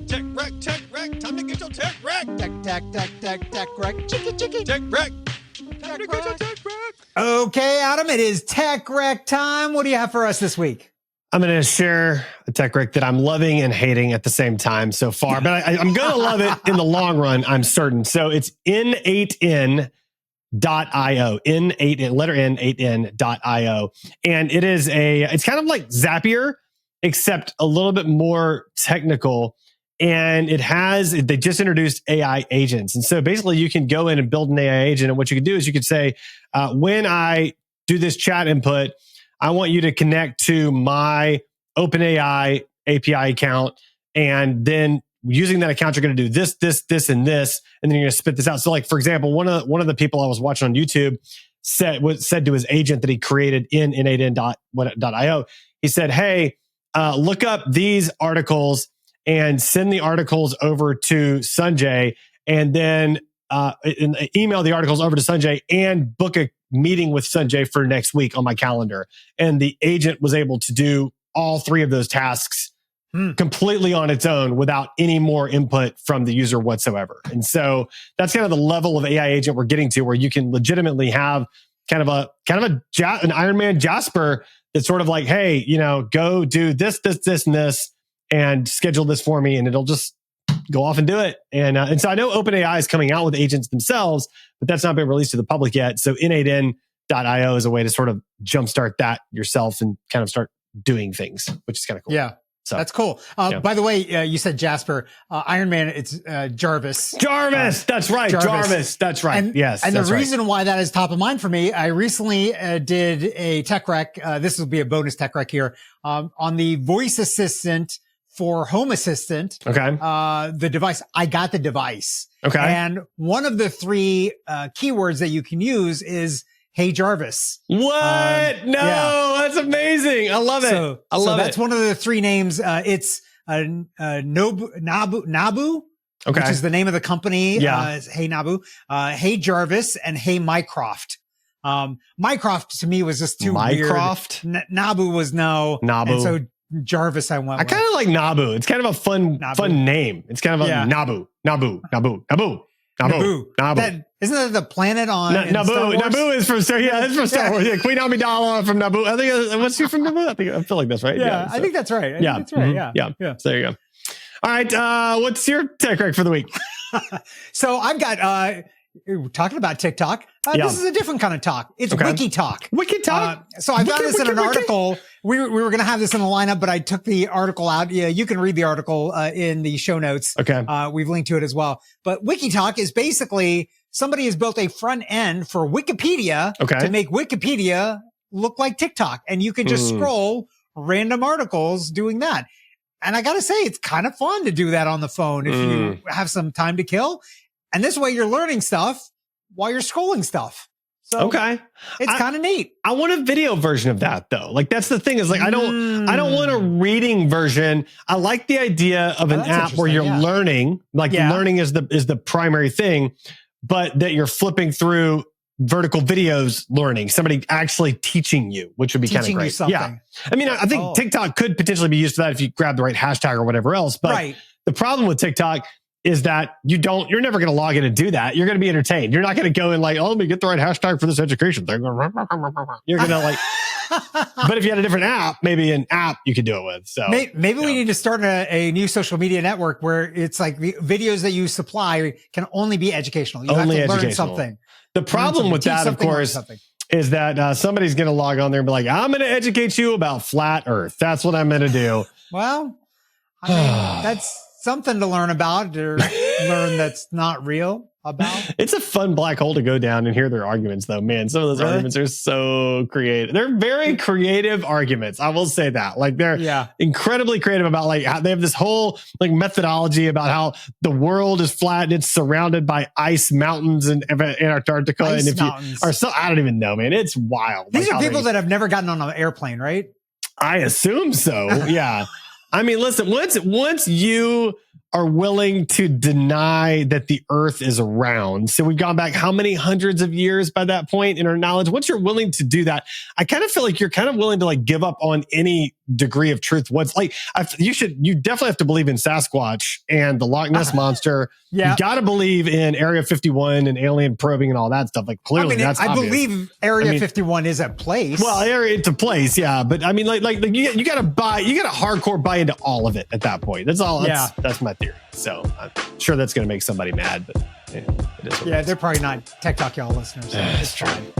Tech wreck. Time to get your tech wreck. Tech wreck. Chicky. Tech wreck. Time to get your tech wreck. Okay, Adam, it is tech wreck time. What do you have for us this week? I'm going to share a tech wreck that I'm loving and hating at the same time so far, but I'm going to love it in the long run, I'm certain. So it's N8N.io, N8N, letter N, 8N.io. And it's kind of like Zapier, except a little bit more technical. And they just introduced AI agents. And so basically you can go in and build an AI agent. And what you can do is you could say, when I do this chat input, I want you to connect to my OpenAI API account. And then using that account, you're going to do this, and this. And then you're going to spit this out. So like, for example, one of the people I was watching on YouTube said to his agent that he created in N8N.io, he said, hey, look up these articles and send the articles over to Sanjay, and then email the articles over to Sanjay and book a meeting with Sanjay for next week on my calendar. And the agent was able to do all three of those tasks completely on its own without any more input from the user whatsoever. And so that's kind of the level of AI agent we're getting to, where you can legitimately have kind of an Iron Man Jasper that's sort of like, hey, go do this, and this, and schedule this for me, and it'll just go off and do it. And so I know OpenAI is coming out with agents themselves, but that's not been released to the public yet. So N8N.io is a way to sort of jumpstart that yourself and kind of start doing things, which is kind of cool. Yeah. So that's cool. By the way, you said Jasper, Iron Man. It's Jarvis. That's right. Jarvis. That's right. And, yes. And the reason why that is top of mind for me, I recently did a tech rec. This will be a bonus tech rec here on the voice assistant for Home Assistant. Okay. The device. I got the device. Okay. And one of the three keywords that you can use is "Hey Jarvis." What? No, yeah. That's amazing. I love it. So that's one of the three names. It's Nabu, okay, which is the name of the company. Yeah. Hey Nabu, Hey Jarvis, and Hey Mycroft. Mycroft to me was just too Mycroft? weird. Nabu was no. Nabu. And so Jarvis I went with. I kind of like Nabu. It's kind of a fun name. It's kind of a Nabu. Isn't that the planet on Naboo? Naboo is from Star. Yeah, it's from Star Wars. Yeah, Queen Amidala from Naboo. I think what's she from Naboo? I feel like that's right. Yeah, I think that's right. That's right. Yeah. So there you go. All right. What's your tech rec for the week? So I've got we're talking about TikTok. This is a different kind of talk. It's WikiTalk. WikiTalk. So I found this in an article. We were going to have this in the lineup, but I took the article out. Yeah, you can read the article in the show notes. Okay. We've linked to it as well. But WikiTalk is basically somebody has built a front end for Wikipedia to make Wikipedia look like TikTok, and you can just scroll random articles doing that. And I got to say, it's kind of fun to do that on the phone if you have some time to kill. And this way you're learning stuff while you're scrolling stuff. So it's kind of neat. I want a video version of that though. Like that's the thing is like, I don't want a reading version. I like the idea of an app where you're learning, learning is the primary thing, but that you're flipping through vertical videos learning, somebody actually teaching you, which would be kind of great. Yeah. I mean, I think TikTok could potentially be used for that if you grab the right hashtag or whatever else. But the problem with TikTok is that you're never going to log in and do that. You're going to be entertained. You're not going to go and like, let me get the right hashtag for this education thing. You're going to like, but if you had a different app, maybe an app you could do it with. So maybe we need to start a new social media network where it's like the videos that you supply can only be educational. You have to learn something. The problem with that, of course, is that somebody's going to log on there and be like, I'm going to educate you about flat Earth. That's what I'm going to do. Well, I mean, that's something to learn about or learn that's not real about. It's a fun black hole to go down and hear their arguments, though. Man, some of those arguments are so creative. They're very creative arguments. I will say that. Like they're incredibly creative about like how they have this whole like methodology about how the world is flat and it's surrounded by ice mountains in Antarctica. I don't even know, man. It's wild. These are people that have never gotten on an airplane, right? I assume so. Yeah. I mean, listen, once you are willing to deny that the earth is round, so we've gone back how many hundreds of years by that point in our knowledge, once you're willing to do that, I kind of feel like you're kind of willing to like give up on any degree of truth. You definitely have to believe in Sasquatch and the Loch Ness monster. Yeah. You got to believe in Area 51 and alien probing and all that stuff. Like clearly, that's obvious. believe Area 51 is a place. Well, it's a place, yeah. But I mean, like you got to hardcore buy into all of it at that point. That's all. That's my theory. So I'm sure that's going to make somebody mad, but it is. Yeah, they're probably not Tech Talk Y'all listeners. So it's true.